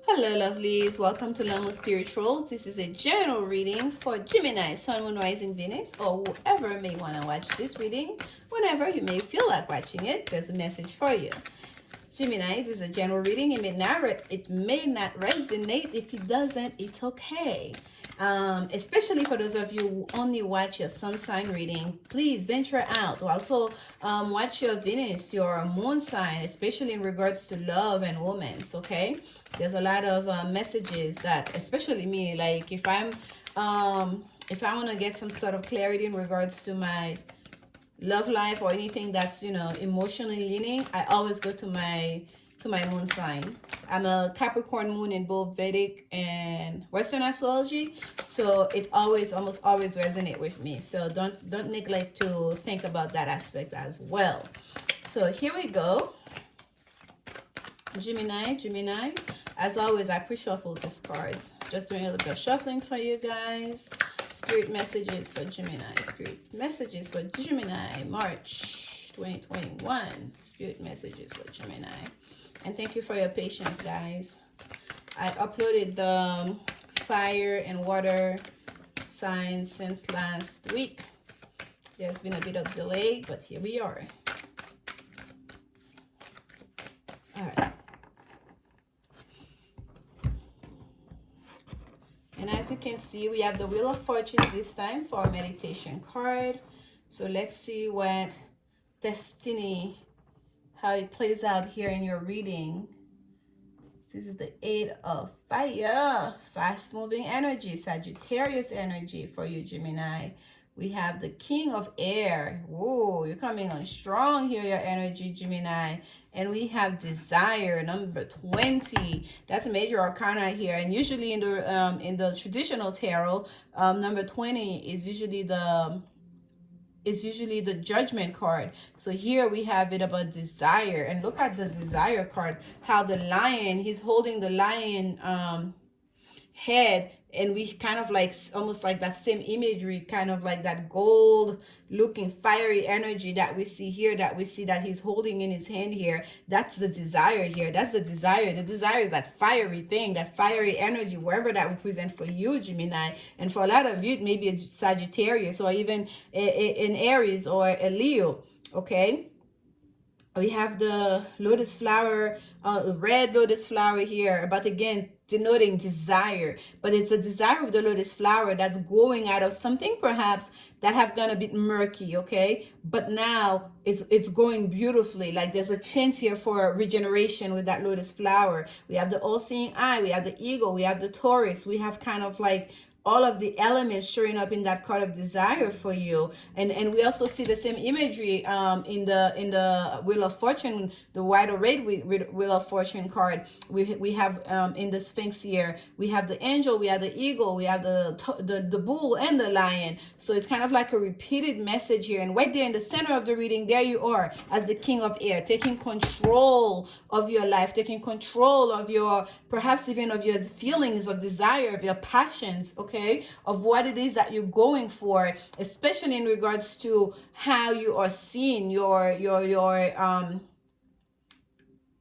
Hello, lovelies. Welcome to Lanmouspiritual. This is a general reading for Gemini, Sun, Moon, Rising, Venus, or whoever may want to watch this reading. Whenever you may feel like watching it, there's a message for you. Gemini, this is a general reading. It may not resonate. If it doesn't, it's okay. Especially for those of you who only watch your sun sign reading, please venture out. Also, watch your Venus, your moon sign, especially in regards to love and romance. Okay, there's a lot of messages that, especially me, like if I want to get some sort of clarity in regards to my love life or anything that's emotionally leaning, I always go to my moon sign. I'm a Capricorn moon in both Vedic and Western astrology, so it almost always resonate with me. So don't neglect to think about that aspect as well. So here we go. Gemini. As always, I pre-shuffle these cards. Just doing a little bit of shuffling for you guys. Spirit messages for Gemini. Spirit messages for Gemini, March 2021. Spirit messages for Gemini. And thank you for your patience, guys. I uploaded the fire and water signs since last week. There's been a bit of delay, but here we are. All right. And as you can see, we have the Wheel of Fortune this time for our meditation card. So let's see what destiny, how it plays out here in your reading. This is the 8 of Fire, fast moving energy, Sagittarius energy for you, Gemini. We have the King of Air. Whoa, you're coming on strong here, your energy, Gemini. And we have Desire, number 20. That's a major arcana here. And usually in the traditional tarot, number 20 is usually the Judgment card. So here we have it about desire. And look at the Desire card, how the lion, he's holding the lion head, and we kind of like almost like that same imagery, kind of like that gold looking fiery energy that we see here, that we see that he's holding in his hand here. That's the desire here. That's the desire. The desire is that fiery thing, that fiery energy, wherever that represents for you, Gemini. And for a lot of you, it may be a Sagittarius or even an Aries or a Leo. Okay, we have the lotus flower, red lotus flower here, but again denoting desire. But it's a desire of the lotus flower that's growing out of something perhaps that have gone a bit murky, okay? But now it's growing beautifully. Like there's a chance here for regeneration with that lotus flower. We have the all-seeing eye, we have the eagle, we have the Taurus, we have kind of like all of the elements showing up in that card of desire for you. And we also see the same imagery in the Wheel of Fortune, the white or red Wheel of Fortune card. We have in the Sphinx here, we have the angel, we have the eagle, we have the bull and the lion. So it's kind of like a repeated message here. And right there in the center of the reading, there you are as the King of Air, taking control of your life, taking control of your, perhaps even of your feelings of desire, of your passions, okay, of what it is that you're going for, especially in regards to how you are seen, your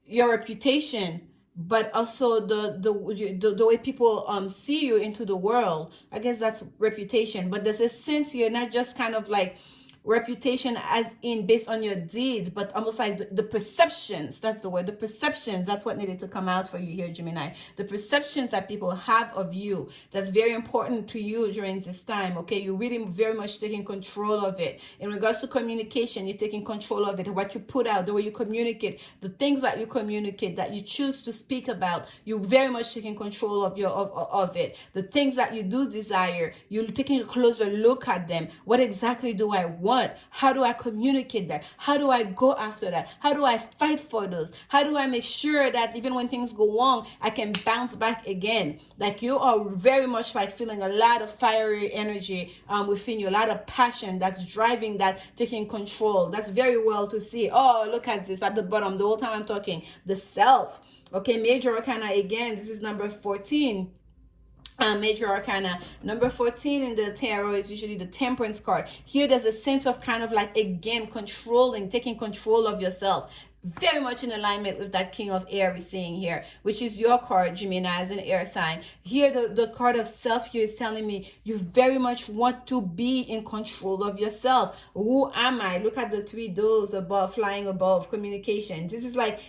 reputation, but also the way people see you into the world. I guess that's reputation, but there's a sense here, not just kind of like reputation as in based on your deeds, but almost like the perceptions. That's the word, the perceptions. That's what needed to come out for you here, Gemini. The perceptions that people have of you, that's very important to you during this time. Okay, you're really very much taking control of it. In regards to communication, you're taking control of it. What you put out, the way you communicate, the things that you communicate, that you choose to speak about, you're very much taking control of of it. The things that you do desire, you're taking a closer look at them. What exactly do I want? How do I communicate that? How do I go after that? How do I fight for those? How do I make sure that even when things go wrong, I can bounce back again? Like you are very much like feeling a lot of fiery energy within you, a lot of passion that's driving that, taking control. That's very well to see. Oh, look at this at the bottom, the whole time I'm talking. The self. Okay, major arcana again. This is number 14. Major arcana number 14 in the tarot is usually the Temperance card. Here there's a sense of kind of like, again, controlling, taking control of yourself, very much in alignment with that King of Air we're seeing here, which is your card, Gemini, as an air sign. Here, the card of self here is telling me you very much want to be in control of yourself. Who am I? Look at the three doves above, flying above, communication. This is like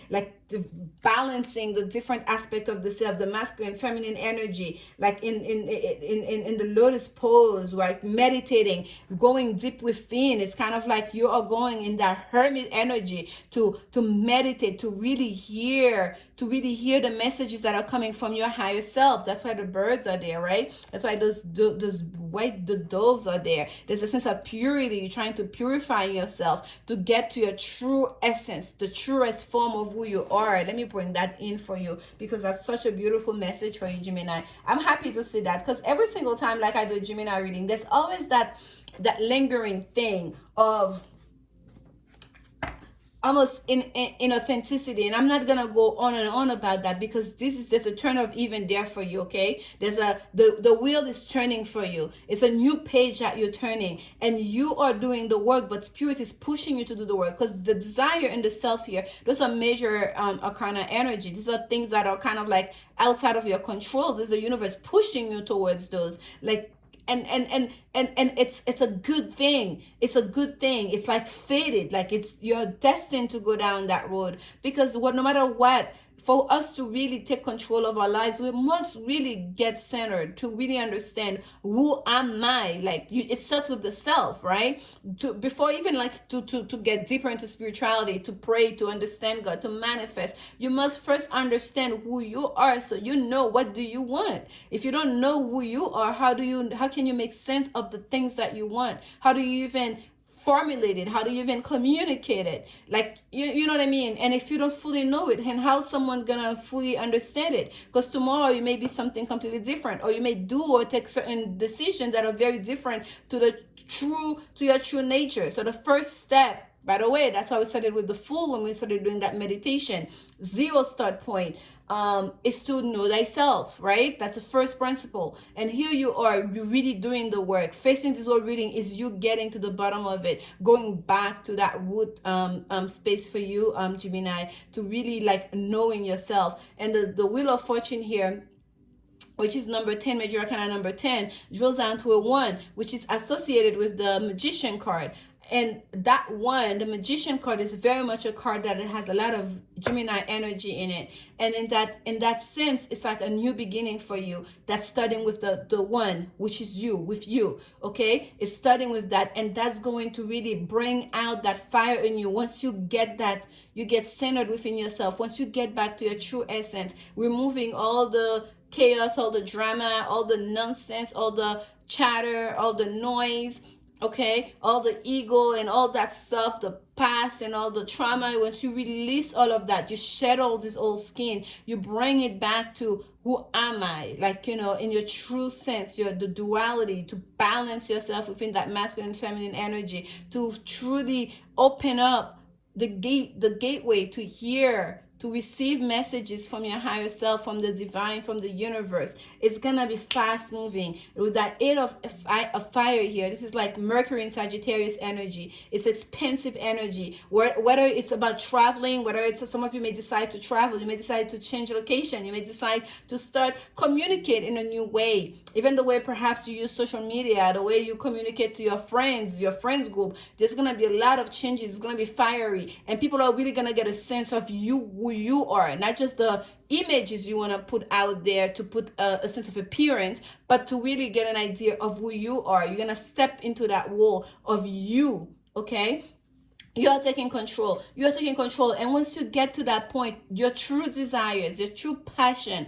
balancing the different aspect of the self, the masculine, feminine energy, like in the lotus pose, right? Meditating, going deep within. It's kind of like you are going in that hermit energy to meditate, to really hear the messages that are coming from your higher self. That's why the birds are there, right? That's why those the doves are there. There's a sense of purity. You're trying to purify yourself to get to your true essence, the truest form of who you are. Let me bring that in for you, because that's such a beautiful message for you, Gemini. I'm happy to see that, because every single time like I do a Gemini reading, there's always that lingering thing of almost in authenticity, and I'm not gonna go on and on about that, because there's a turn of even there for you. Okay, there's the wheel is turning for you. It's a new page that you're turning, and you are doing the work, but spirit is pushing you to do the work, because the desire and the self here, those are major arcana energy. These are things that are kind of like outside of your control. There's a universe pushing you towards those, like, and it's a good thing. It's a good thing. It's like fated, like you're destined to go down that road, because no matter what, for us to really take control of our lives, we must really get centered, to really understand who am I. Like, it starts with the self, right? Before even like to get deeper into spirituality, to pray, to understand God, to manifest, you must first understand who you are, so you know what do you want. If you don't know who you are, how can you make sense of the things that you want? How do you even formulate it? How do you even communicate it? Like, you know what I mean? And if you don't fully know it, and how's someone gonna fully understand it? Because tomorrow you may be something completely different, or you may do or take certain decisions that are very different to your true nature. So the first step, by the way, that's how we started with the Fool, when we started doing that meditation. Zero start point is to know thyself, right? That's the first principle. And here you are, you're really doing the work. Facing this whole reading is you getting to the bottom of it, going back to that root space for you, Gemini, to really like knowing yourself. And the Wheel of Fortune here, which is number 10, major arcana number 10, drills down to a 1, which is associated with the Magician card. And that one, the Magician card, is very much a card that it has a lot of Gemini energy in it. And in that sense, it's like a new beginning for you. That's starting with the one, which is you, with you. Okay? It's starting with that. And that's going to really bring out that fire in you. Once you get that, you get centered within yourself. Once you get back to your true essence, removing all the chaos, all the drama, all the nonsense, all the chatter, all the noise, okay, all the ego and all that stuff, the past and all the trauma. Once you release all of that, you shed all this old skin, you bring it back to who am I, like, you know, in your true sense, the duality, to balance yourself within that masculine and feminine energy, to truly open up the gateway to hear, to receive messages from your higher self, from the divine, from the universe. It's gonna be fast moving. With that 8 of fire here, this is like Mercury in Sagittarius energy. It's expensive energy. Whether it's about traveling, whether it's, some of you may decide to travel, you may decide to change location, you may decide to start communicate in a new way. Even the way perhaps you use social media, the way you communicate to your friends group, there's gonna be a lot of changes. It's gonna be fiery, and people are really gonna get a sense of you, who you are, not just the images you want to put out there to put a sense of appearance, but to really get an idea of who you are. You're gonna step into that wall of you. Okay, you're taking control. And once you get to that point, your true desires, your true passion,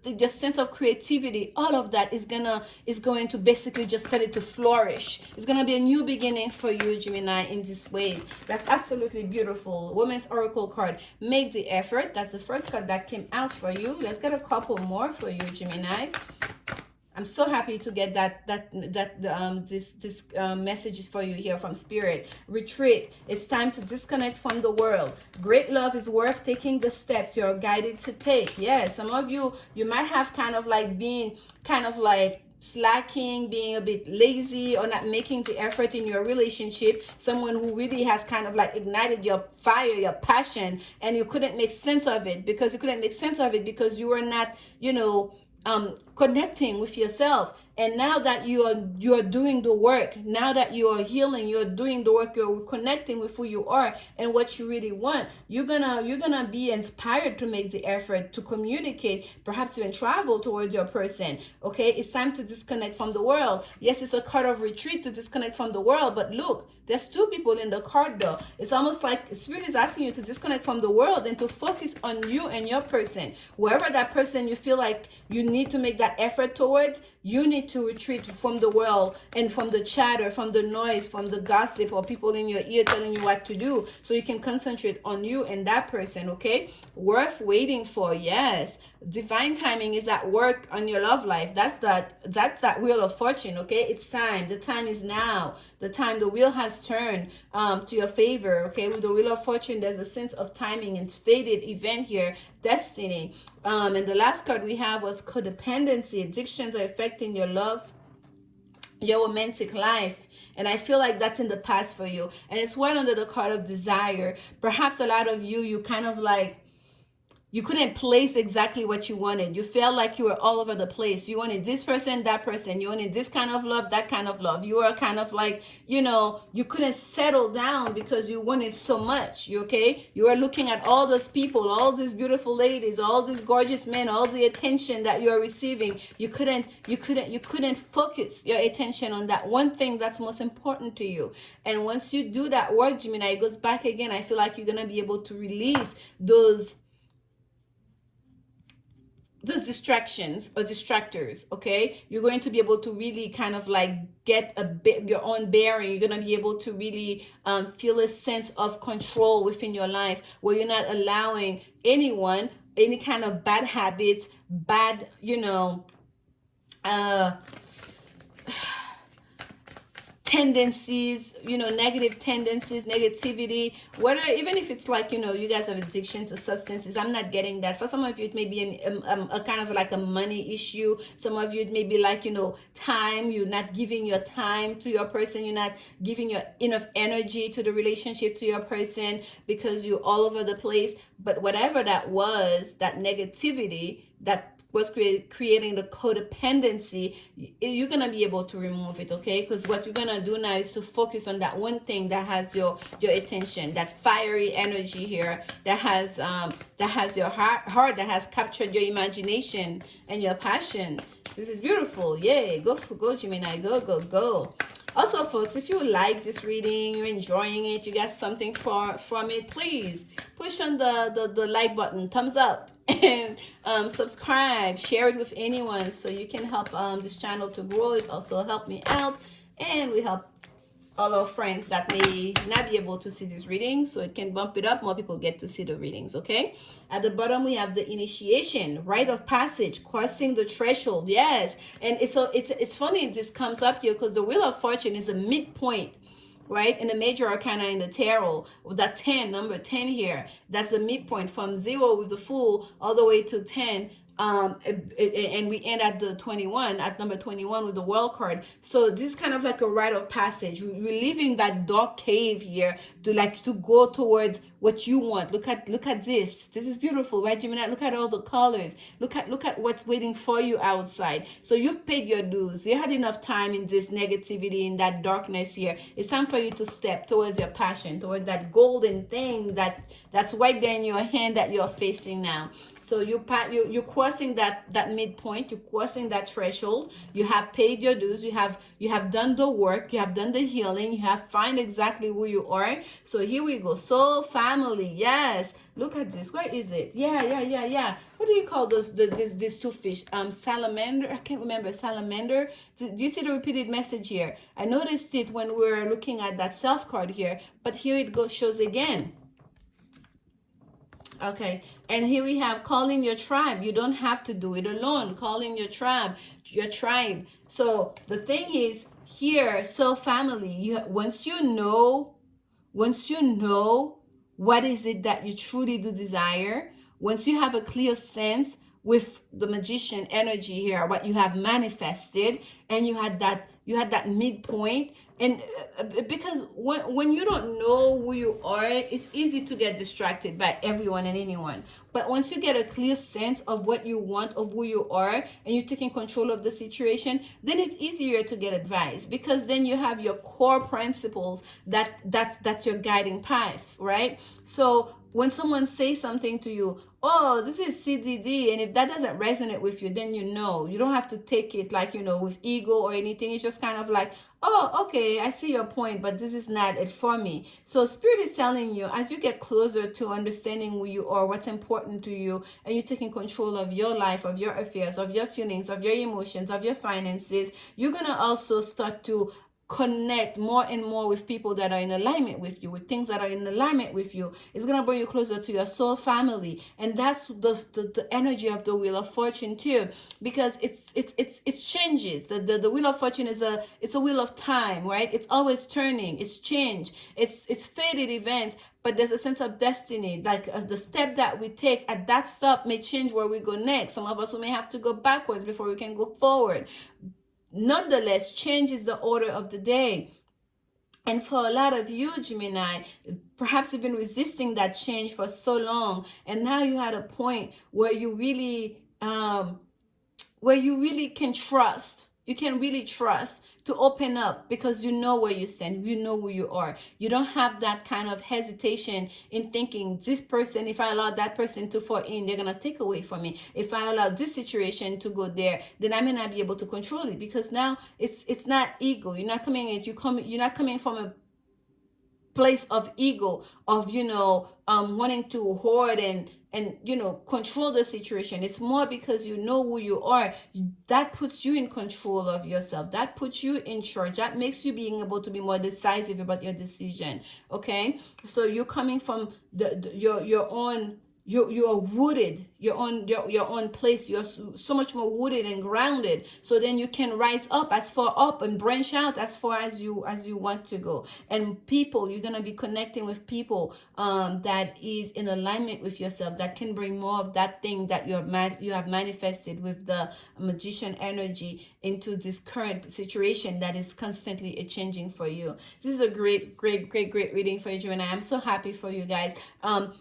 your sense of creativity, all of that is going to basically just start to flourish. It's gonna be a new beginning for you, Gemini, in these ways. That's absolutely beautiful. Women's Oracle card, make the effort. That's the first card that came out for you. Let's get a couple more for you, Gemini. I'm so happy to get this messages for you here from Spirit. Retreat. It's time to disconnect from the world. Great love is worth taking the steps you're guided to take. Yeah, some of you might have kind of like been kind of like slacking, being a bit lazy, or not making the effort in your relationship, someone who really has kind of like ignited your fire, your passion, and you couldn't make sense of it because you were not, connecting with yourself. And now that you are doing the work, now that you are healing, you're doing the work, you're connecting with who you are and what you really want, you're gonna be inspired to make the effort to communicate, perhaps even travel towards your person. Okay, it's time to disconnect from the world. Yes, it's a card of retreat to disconnect from the world, but look, there's two people in the card though. It's almost like Spirit is asking you to disconnect from the world and to focus on you and your person. Wherever that person you feel like you need to make that effort towards, you need to retreat from the world and from the chatter, from the noise, from the gossip, or people in your ear telling you what to do, so you can concentrate on you and that person. Okay, worth waiting for. Yes, divine timing is at work on your love life. That's that wheel of fortune. Okay, it's time. The time is now. The wheel has turned to your favor. Okay, with the wheel of fortune, there's a sense of timing and fated event here, destiny. And the last card we have was codependency. Addictions are affecting your love, your romantic life, and I feel like that's in the past for you. And it's right under the card of desire. Perhaps a lot of you kind of like, you couldn't place exactly what you wanted. You felt like you were all over the place. You wanted this person, that person. You wanted this kind of love, that kind of love. You were kind of like, you couldn't settle down because you wanted so much. You were looking at all those people, all these beautiful ladies, all these gorgeous men, all the attention that you are receiving. You couldn't focus your attention on that one thing that's most important to you. And once you do that work, Gemini, it goes back again. I feel like you're going to be able to release those distractions or distractors. Okay, you're going to be able to really kind of like get a bit your own bearing. You're going to be able to really feel a sense of control within your life, where you're not allowing anyone, any kind of bad habits, bad tendencies, negative tendencies, negativity, whether, even if it's like, you guys have addiction to substances. I'm not getting that. For some of you, it may be a kind of like a money issue. Some of you, it may be like, time. You're not giving your time to your person. You're not giving your enough energy to the relationship, to your person, because you're all over the place. But whatever that was, that negativity, that was creating the codependency, you're going to be able to remove it. Okay, because what you're going to do now is to focus on that one thing that has your attention, that fiery energy here, that has your heart, that has captured your imagination and your passion. This is beautiful. Yay, go Gemini, go. Also, folks, if you like this reading, you're enjoying it, you got something from it, please push on the like button, thumbs up, and subscribe, share it with anyone, so you can help this channel to grow. It also help me out, and we help all our friends that may not be able to see this reading, so it can bump it up, more people get to see the readings. Okay, at the bottom we have the initiation, rite of passage, crossing the threshold. Yes, and it's funny this comes up here because the wheel of fortune is a midpoint, right, in the major arcana in the tarot, with that 10, number 10 here. That's the midpoint from 0 with the Fool all the way to 10. And we end at the 21, at number 21 with the World card. So this is kind of like a rite of passage. We're leaving that dark cave here to go towards what you want. Look at this. This is beautiful, right, Gemini? Look at all the colors. Look at what's waiting for you outside. So you've paid your dues. You had enough time in this negativity, in that darkness here. It's time for you to step towards your passion, towards that golden thing that's right there in your hand that you're facing now. So you're crossing that midpoint. You're crossing that threshold. You have paid your dues. You have done the work. You have done the healing. You have found exactly who you are. So here we go. Soul family. Yes. Look at this. Where is it? Yeah. What do you call these two fish? Salamander. I can't remember. Salamander. Do you see the repeated message here? I noticed it when we were looking at that self card here, but here it shows again. Okay, and here we have calling your tribe. You don't have to do it alone. Calling your tribe. So the thing is here, so family, once you know what is it that you truly do desire, once you have a clear sense with the magician energy here, what you have manifested, and you had that midpoint. And because when you don't know who you are, it's easy to get distracted by everyone and anyone. But once you get a clear sense of what you want, of who you are, and you're taking control of the situation, then it's easier to get advice, because then you have your core principles that's your guiding path, right? So when someone says something to you, oh, this is CDD, and if that doesn't resonate with you, then you don't have to take it like, with ego or anything. It's just kind of like, oh, okay, I see your point, but this is not it for me. So Spirit is telling you, as you get closer to understanding who you are, what's important to you, and you're taking control of your life, of your affairs, of your feelings, of your emotions, of your finances, you're going to also start to connect more and more with people that are in alignment with you, with things that are in alignment with you. It's going to bring you closer to your soul family. And that's the energy of the Wheel of Fortune too, because it's changes. The Wheel of Fortune it's a wheel of time, right? It's always turning. It's change. It's faded events, but there's a sense of destiny. Like the step that we take at that stop may change where we go next. Some of us, we may have to go backwards before we can go forward. Nonetheless, change is the order of the day. And for a lot of you, Gemini, perhaps you've been resisting that change for so long, and now you had a point where you really can trust. You can really trust to open up, because you know where you stand, you know who you are. You don't have that kind of hesitation in thinking, this person, if I allow that person to fall in, they're gonna take away from me. If I allow this situation to go there, then I may not be able to control it, because now it's not ego. You're not coming from a place of ego, of wanting to hoard and control the situation. It's more because you know who you are. That puts you in control of yourself. That puts you in charge. That makes you being able to be more decisive about your decision. Okay, so you're coming from your own. You're rooted. You're on your own place. You're so much more rooted and grounded. So then you can rise up as far up and branch out as far as you want to go. And people, you're gonna be connecting with people that is in alignment with yourself, that can bring more of that thing that you have manifested with the magician energy into this current situation that is constantly changing for you. This is a great reading for you, Gemini. I'm so happy for you guys.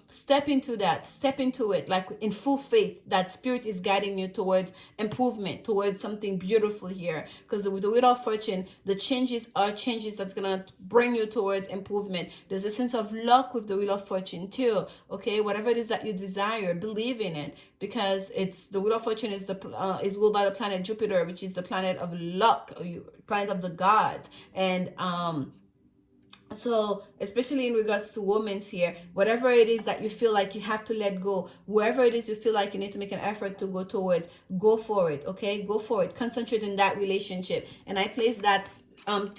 Step into that. Step into it like in full faith that Spirit is guiding you towards improvement, towards something beautiful here. Because with the Wheel of Fortune, the changes are changes that's gonna bring you towards improvement. There's a sense of luck with the Wheel of Fortune too. Okay, whatever it is that you desire, believe in it, because it's the Wheel of Fortune is ruled by the planet Jupiter, which is the planet of luck, or planet of the gods. And so especially in regards to women here, whatever it is that you feel like you have to let go, wherever it is you feel like you need to make an effort to go towards, go for it. Okay, go for it. Concentrate in that relationship. And I place that on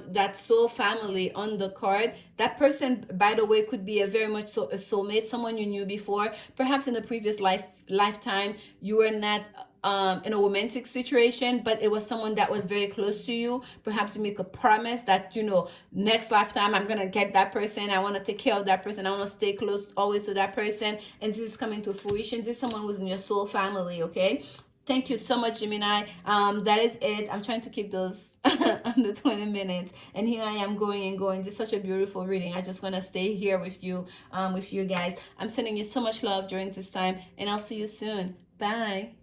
that soul family on the card. That person, by the way, could be a very much so a soulmate, someone you knew before. Perhaps in a previous lifetime you were not in a romantic situation, but it was someone that was very close to you. Perhaps you make a promise that next lifetime I'm gonna get that person, I want to take care of that person, I want to stay close always to that person, and this is coming to fruition. This is someone who's in your soul family. Okay, thank you so much, Gemini. That is it. I'm trying to keep those under 20 minutes, and here I am going and going. This is such a beautiful reading. I just want to stay here with you guys. I'm sending you so much love during this time, and I'll see you soon. Bye.